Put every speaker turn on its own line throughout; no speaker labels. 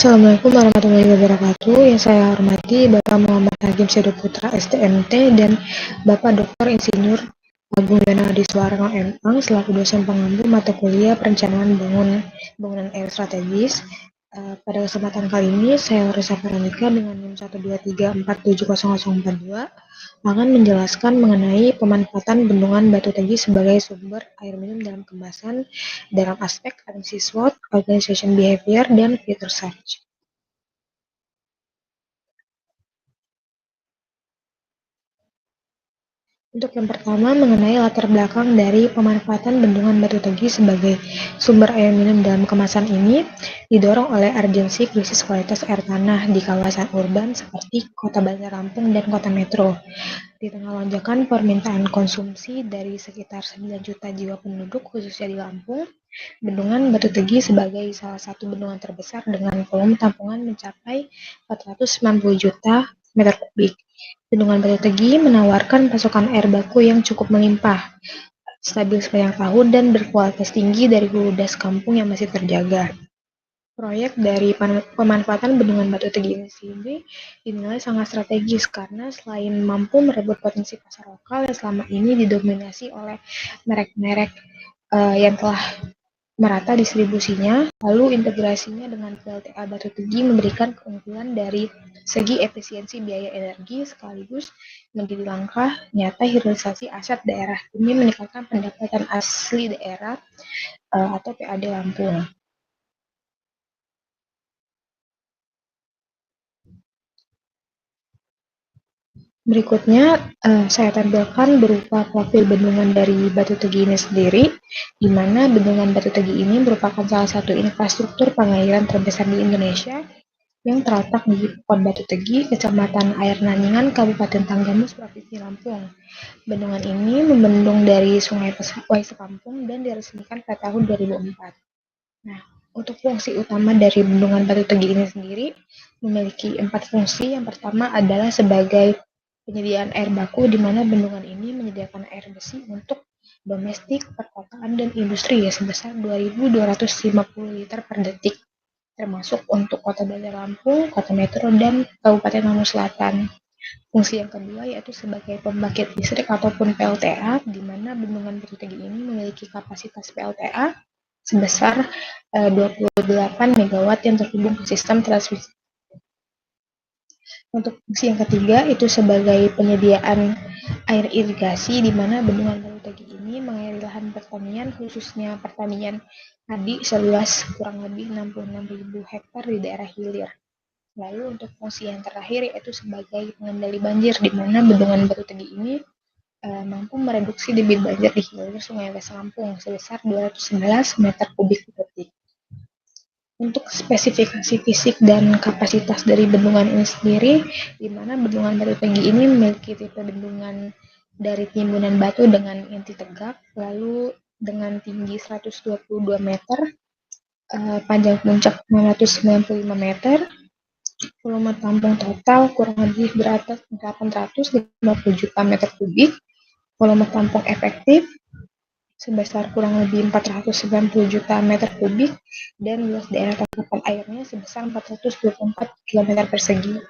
Assalamualaikum warahmatullahi wabarakatuh. Yang saya hormati Bapak Muhammad Hagim Sedo Putra STMT dan Bapak Dr. Insinyur Agung Yanadi Suwarno MPang selaku dosen pengampu mata kuliah Perencanaan Bangunan Air Strategis. Pada kesempatan kali ini saya Risa Paranika dengan NIM 123470042 akan menjelaskan mengenai pemanfaatan bendungan Batu Tegi sebagai sumber air minum dalam kemasan dalam aspek analisis SWOT, organization behavior, dan future search. Untuk yang pertama, mengenai latar belakang dari pemanfaatan bendungan Batu Tegi sebagai sumber air minum dalam kemasan ini didorong oleh urgensi krisis kualitas air tanah di kawasan urban seperti Kota Bandar Lampung dan Kota Metro. Di tengah lonjakan permintaan konsumsi dari sekitar 9 juta jiwa penduduk khususnya di Lampung, bendungan Batu Tegi sebagai salah satu bendungan terbesar dengan volume tampungan mencapai 490 juta meter kubik. Bendungan Batu Tegi menawarkan pasokan air baku yang cukup melimpah, stabil sepanjang tahun dan berkualitas tinggi dari hulu das kampung yang masih terjaga. Proyek dari pemanfaatan bendungan Batu Tegi ini sendiri dinilai sangat strategis karena selain mampu merebut potensi pasar lokal yang selama ini didominasi oleh merek-merek yang telah merata distribusinya, lalu integrasinya dengan PLTA Batu Tegi memberikan keunggulan dari segi efisiensi biaya energi sekaligus menjadi langkah nyata hilirisasi aset daerah demi meningkatkan pendapatan asli daerah atau PAD Lampung. Berikutnya, saya tampilkan berupa profil bendungan dari Batu Tegi ini sendiri, di mana bendungan Batu Tegi ini merupakan salah satu infrastruktur pengairan terbesar di Indonesia yang terletak di Pond Batu Tegi, Kecamatan Air Nanyingan, Kabupaten Tanggamus, Provinsi Lampung. Bendungan ini membendung dari Sungai Wai Sekampung dan diresmikan pada tahun 2004. Nah, untuk fungsi utama dari bendungan Batu Tegi ini sendiri memiliki 4 fungsi. Yang pertama adalah sebagai penyediaan air baku, di mana bendungan ini menyediakan air bersih untuk domestik, perkotaan, dan industri ya sebesar 2.250 liter per detik, termasuk untuk Kota Bandar Lampung, Kota Metro, dan Kabupaten Lampung Selatan. Fungsi yang kedua yaitu sebagai pembangkit listrik ataupun PLTA, di mana bendungan Batu Tegi ini memiliki kapasitas PLTA sebesar 28 MW yang terhubung ke sistem transmisi. Untuk fungsi yang ketiga itu sebagai penyediaan air irigasi, di mana bendungan Batu Tegi ini mengairi lahan pertanian, khususnya pertanian padi seluas kurang lebih 66.000 hektar di daerah hilir. Lalu untuk fungsi yang terakhir yaitu sebagai pengendali banjir, di mana bendungan Batu Tegi ini mampu mereduksi debit banjir di hilir Sungai Wes Lampung sebesar 211 meter kubik per detik. Untuk spesifikasi fisik dan kapasitas dari bendungan ini sendiri, di mana bendungan Batu Tegi ini memiliki tipe bendungan dari timbunan batu dengan inti tegak, lalu dengan tinggi 122 meter, panjang puncak 995 meter, volume tampung total kurang lebih beratas 850 juta meter kubik, volume tampung efektif sebesar kurang lebih 490 juta meter kubik, dan luas daerah tangkapan airnya sebesar 424 km persegi.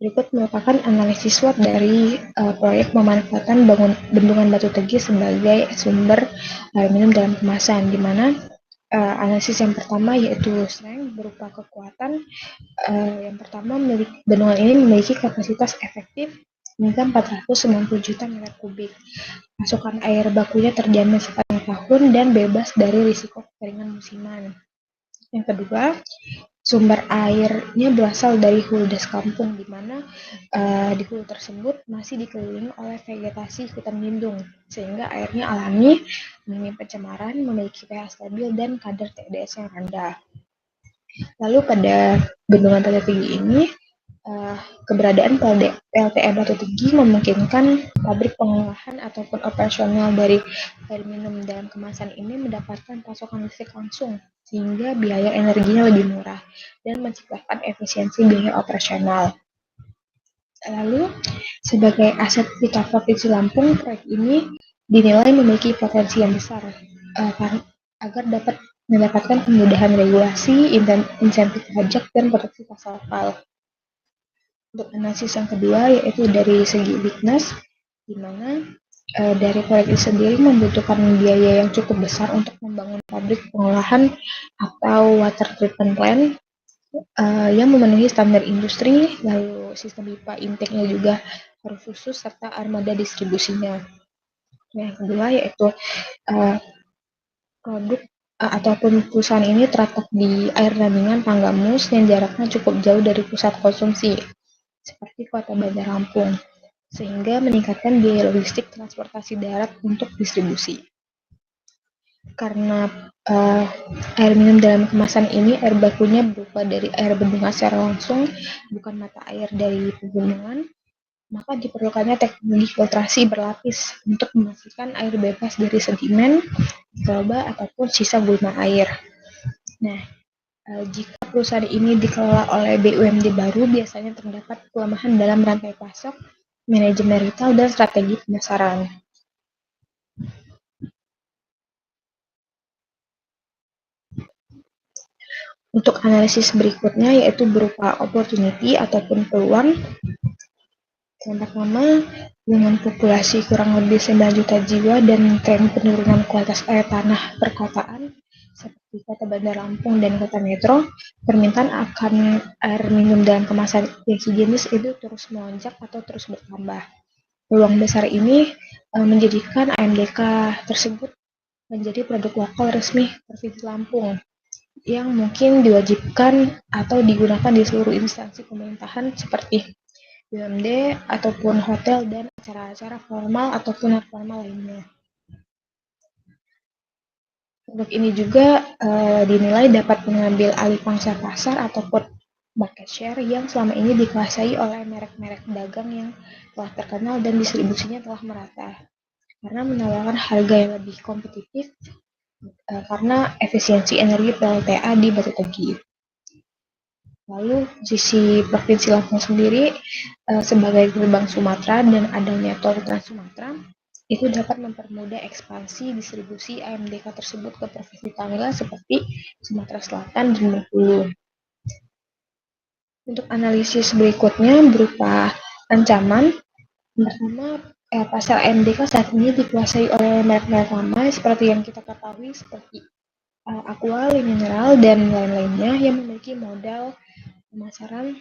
Berikut merupakan analisis SWOT dari proyek pemanfaatan bendungan Batu Tegi sebagai sumber air minum dalam kemasan, di mana analisis yang pertama yaitu strength berupa kekuatan. Yang pertama, bendungan ini memiliki kapasitas efektif hingga 490 juta meter kubik. Pasokan air bakunya terjamin sepanjang tahun dan bebas dari risiko kekeringan musiman. Yang kedua, sumber airnya berasal dari hulu das kampung, di mana di hulu tersebut masih dikelilingi oleh vegetasi hutan lindung, sehingga airnya alami, minim pencemaran, memiliki pH stabil, dan kadar TDS yang rendah. Lalu pada bendungan Batu Tegi ini, keberadaan PLTA Batu Tegi memungkinkan pabrik pengolahan ataupun operasional dari air minum dalam kemasan ini mendapatkan pasokan listrik langsung, sehingga biaya energinya lebih murah dan menciptakan efisiensi biaya operasional. Lalu, sebagai aset vital Provinsi Lampung, proyek ini dinilai memiliki potensi yang besar, Kan agar dapat mendapatkan kemudahan regulasi, insentif pajak, dan proteksi pasar lokal. Untuk analisis yang kedua yaitu dari segi business, di mana dari proyek itu sendiri membutuhkan biaya yang cukup besar untuk membangun pabrik pengolahan atau water treatment plant yang memenuhi standar industri, lalu sistem pipa intake-nya juga harus khusus serta armada distribusinya. Yang kedua yaitu uh, produk ataupun perusahaan ini terletak di air tandingan Tanggamus yang jaraknya cukup jauh dari pusat konsumsi, seperti kota Bandar Lampung, sehingga meningkatkan biaya logistik transportasi darat untuk distribusi. Karena uh, air minum dalam kemasan ini air bakunya berupa dari air bendungan secara langsung, bukan mata air dari pegunungan, maka diperlukannya teknologi filtrasi berlapis untuk memastikan air bebas dari sedimen, mikroba, ataupun sisa gulma air. Nah, jika perusahaan ini dikelola oleh BUMD baru, biasanya terdapat kelemahan dalam rantai pasok, manajemen retail, dan strategi pemasaran. Untuk analisis berikutnya yaitu berupa opportunity ataupun peluang. Yang pertama, dengan populasi kurang lebih 9 juta jiwa dan tren penurunan kualitas air tanah perkotaan seperti kota Bandar Lampung dan kota metro, permintaan akan air minum dalam kemasan yang higienis itu terus melonjak atau terus bertambah. Peluang besar ini menjadikan AMDK tersebut menjadi produk lokal resmi Provinsi Lampung yang mungkin diwajibkan atau digunakan di seluruh instansi pemerintahan seperti BUMD ataupun hotel dan acara-acara formal ataupun non formal lainnya. Produk ini juga dinilai dapat mengambil alih pangsa pasar ataupun market share yang selama ini dikuasai oleh merek-merek dagang yang telah terkenal dan distribusinya telah merata. Karena menawarkan harga yang lebih kompetitif karena efisiensi energi PLTA di Batu Tegi. Lalu sisi Provinsi Lampung sendiri sebagai gerbang Sumatera dan adanya tol Trans Sumatera itu dapat mempermudah ekspansi distribusi AMDK tersebut ke provinsi tangga seperti Sumatera Selatan dan Bengkulu. Untuk analisis berikutnya berupa ancaman, pertama pasar AMDK saat ini dikuasai oleh merek-merek lama seperti yang kita ketahui seperti Aqua, Mineral, dan lain-lainnya yang memiliki modal pemasaran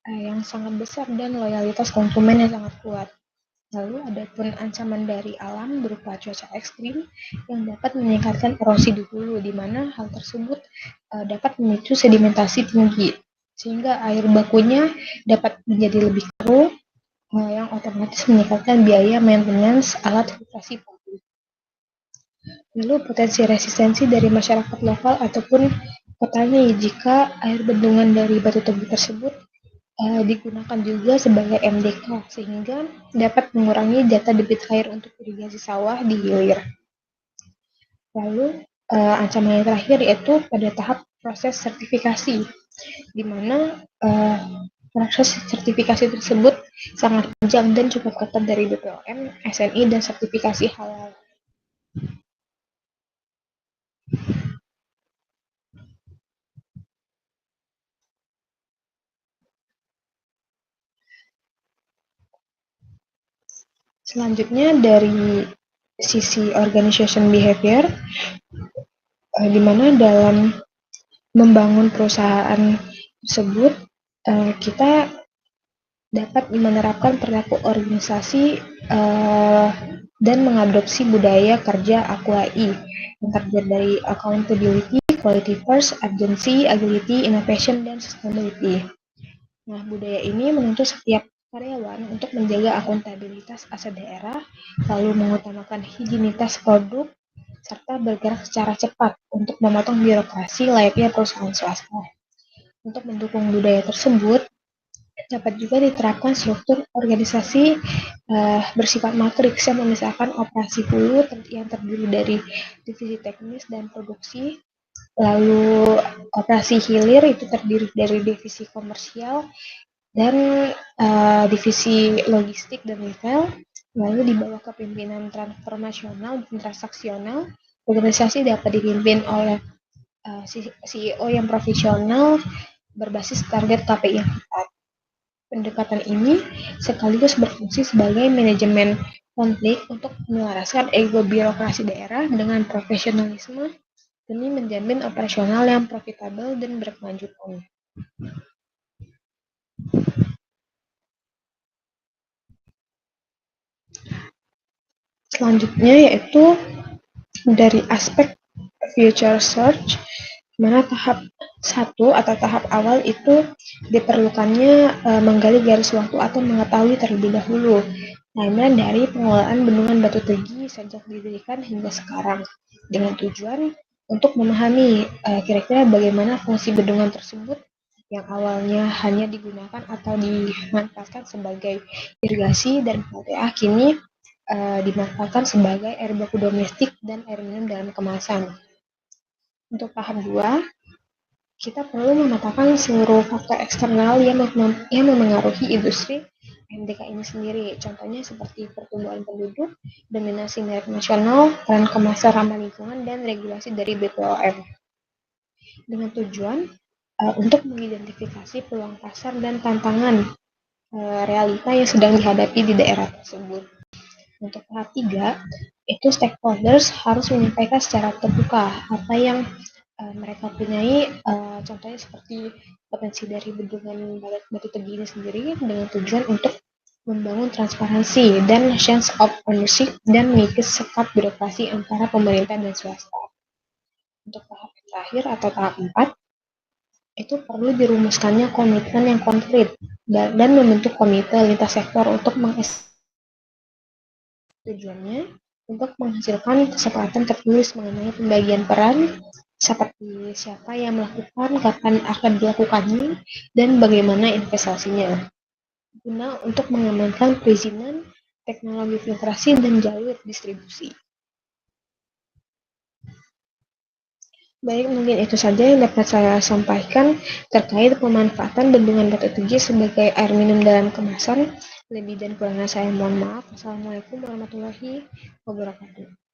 yang sangat besar dan loyalitas konsumen yang sangat kuat. Lalu ada pun ancaman dari alam berupa cuaca ekstrim yang dapat meningkatkan erosi di hulu, di mana hal tersebut dapat memicu sedimentasi tinggi, sehingga air bakunya dapat menjadi lebih keruh, yang otomatis meningkatkan biaya maintenance alat filtrasi pabrik. Lalu potensi resistensi dari masyarakat lokal ataupun petani jika air bendungan dari Batu Tugu tersebut digunakan juga sebagai MDK sehingga dapat mengurangi jatah debit air untuk irigasi sawah di hilir. Lalu ancaman yang terakhir yaitu pada tahap proses sertifikasi, di mana proses sertifikasi tersebut sangat panjang dan cukup ketat dari BPOM, SNI, dan sertifikasi halal. Selanjutnya dari sisi organization behavior, di mana dalam membangun perusahaan tersebut kita dapat menerapkan perilaku organisasi dan mengadopsi budaya kerja AQUAI yang terdiri dari accountability, quality first, urgency, agility, innovation, dan sustainability. Nah, budaya ini menuntut setiap karyawan untuk menjaga akuntabilitas aset daerah, lalu mengutamakan higienitas produk, serta bergerak secara cepat untuk memotong birokrasi layaknya perusahaan swasta. Untuk mendukung budaya tersebut, dapat juga diterapkan struktur organisasi bersifat matriks yang memisahkan operasi hulu yang terdiri dari divisi teknis dan produksi, lalu operasi hilir itu terdiri dari divisi komersial dan divisi logistik dan retail, lalu di bawah kepemimpinan transformasional dan transaksional Organisasi dapat dipimpin oleh CEO yang profesional berbasis target KPI yang ketat. Pendekatan ini sekaligus berfungsi sebagai manajemen konflik untuk menyelaraskan ego birokrasi daerah dengan profesionalisme demi menjamin operasional yang profitabel dan berkelanjutan. Selanjutnya yaitu dari aspek future search, di mana tahap satu atau tahap awal itu diperlukannya menggali garis waktu atau mengetahui terlebih dahulu timeline dari pengelolaan bendungan Batu Tegi sejak didirikan hingga sekarang, dengan tujuan untuk memahami kira-kira bagaimana fungsi bendungan tersebut yang awalnya hanya digunakan atau dimanfaatkan sebagai irigasi dan PLTA kini dimanfaatkan sebagai air baku domestik dan air minum dalam kemasan. Untuk tahap 2, kita perlu memetakan seluruh faktor eksternal yang memengaruhi industri MDK ini sendiri. Contohnya seperti pertumbuhan penduduk, dominasi merek nasional, tren kemasan ramah lingkungan, dan regulasi dari BPOM. Dengan tujuan untuk mengidentifikasi peluang pasar dan tantangan realita yang sedang dihadapi di daerah tersebut. Untuk tahap 3, itu stakeholders harus menyampaikan secara terbuka apa yang mereka punyai, contohnya seperti potensi dari bendungan Batu Tegi ini sendiri dengan tujuan untuk membangun transparansi dan sense of ownership dan mengikis sekat birokrasi antara pemerintah dan swasta. Untuk tahap terakhir atau tahap 4, itu perlu dirumuskannya komitmen yang konkret dan membentuk komite lintas sektor untuk tujuannya untuk menghasilkan kesepakatan tertulis mengenai pembagian peran, seperti siapa yang melakukan, kapan akan dilakukannya, dan bagaimana investasinya, guna untuk mengamankan perizinan, teknologi filtrasi, dan jalur distribusi. Baik, mungkin itu saja yang dapat saya sampaikan terkait pemanfaatan bendungan Batu Tegi sebagai air minum dalam kemasan. Lebih dan kurangnya saya mohon maaf. Assalamualaikum warahmatullahi wabarakatuh.